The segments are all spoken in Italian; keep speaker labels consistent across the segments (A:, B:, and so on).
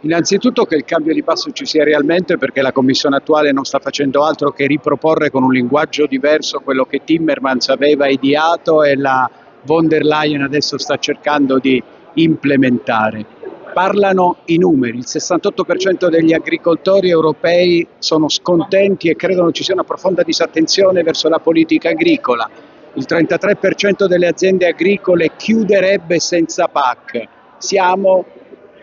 A: Innanzitutto che il cambio di passo ci sia realmente, perché la Commissione attuale non sta facendo altro che riproporre con un linguaggio diverso quello che Timmermans aveva ideato e la von der Leyen adesso sta cercando di implementare. Parlano i numeri: il 68% degli agricoltori europei sono scontenti e credono ci sia una profonda disattenzione verso la politica agricola. Il 33% delle aziende agricole chiuderebbe senza PAC. Siamo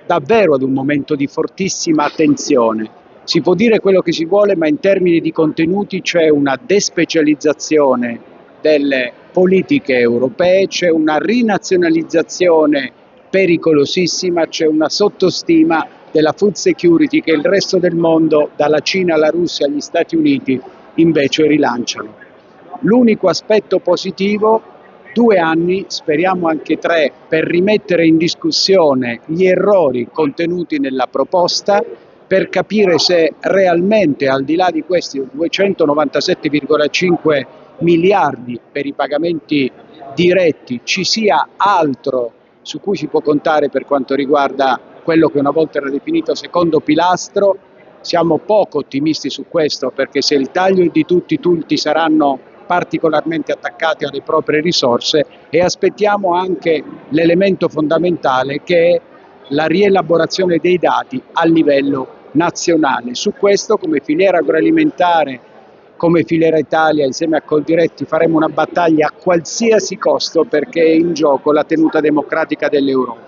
A: davvero ad un momento di fortissima tensione. Si può dire quello che si vuole, ma in termini di contenuti c'è una despecializzazione delle politiche europee, c'è una rinazionalizzazione pericolosissima, c'è una sottostima della food security che il resto del mondo, dalla Cina alla Russia agli Stati Uniti, invece rilanciano. L'unico aspetto positivo: 2 anni, speriamo anche 3, per rimettere in discussione gli errori contenuti nella proposta, per capire se realmente, al di là di questi 297,5 miliardi per i pagamenti diretti, ci sia altro su cui si può contare per quanto riguarda quello che una volta era definito secondo pilastro. Siamo poco ottimisti su questo, perché se il taglio è di tutti saranno particolarmente attaccati alle proprie risorse, e aspettiamo anche l'elemento fondamentale, che è la rielaborazione dei dati a livello nazionale. Su questo, come filiera agroalimentare, come Filiera Italia, insieme a Coldiretti, faremo una battaglia a qualsiasi costo, perché è in gioco la tenuta democratica dell'Europa.